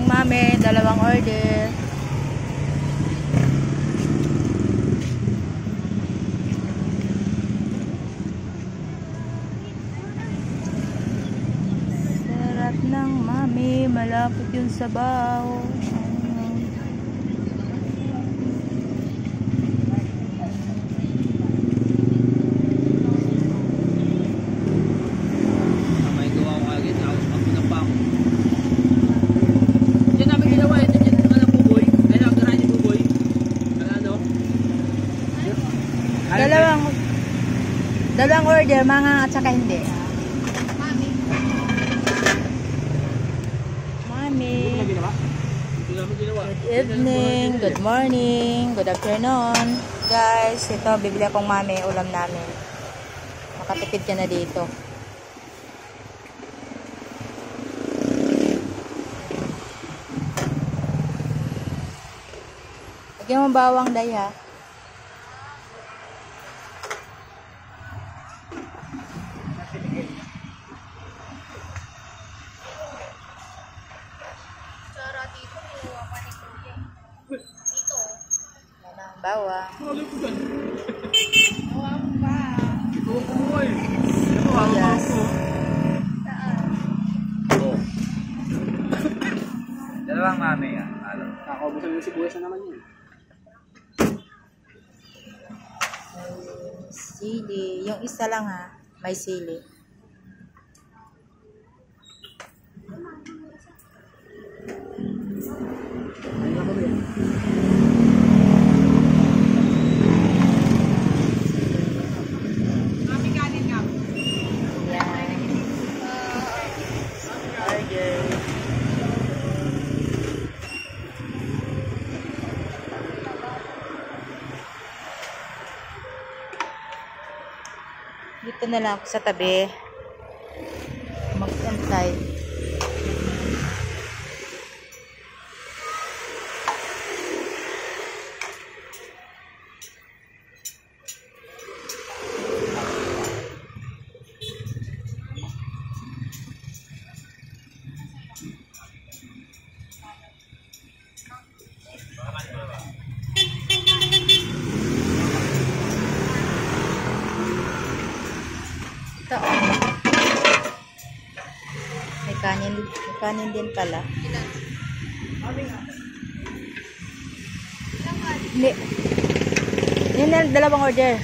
Mami, dalawang order. Sarap ng mami, malapot yung sabaw. Dalawang order, mga at saka hindi. Mami. Good evening, good morning, good afternoon. Guys, ito, bibili akong mami, ulam namin. Makatipid ka na dito. Lagyan mo bawang, day, ha? Bawang. Bawang pa. Yes. Dalawang mami yan. Nakaubusan yung sibuyas na naman yun. Sili. Yung isa lang, ha. May sili. Dito na lang ako sa tabi. Mag-antay. Ito. May kanin din pala. Hindi. Yan na, dalawang order.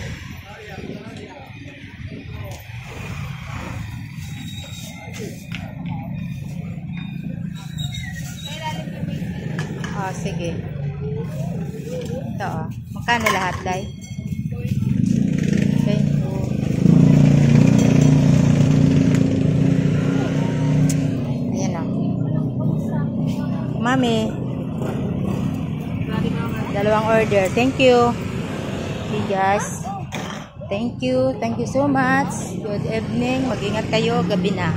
Oh, sige. Ito, oh. Magkano lahat, Day? Okay. Ayan, oh. Mami. Dalawang order. Thank you. Okay, guys. Thank you. Thank you so much. Good evening. Mag-ingat kayo. Gabi na.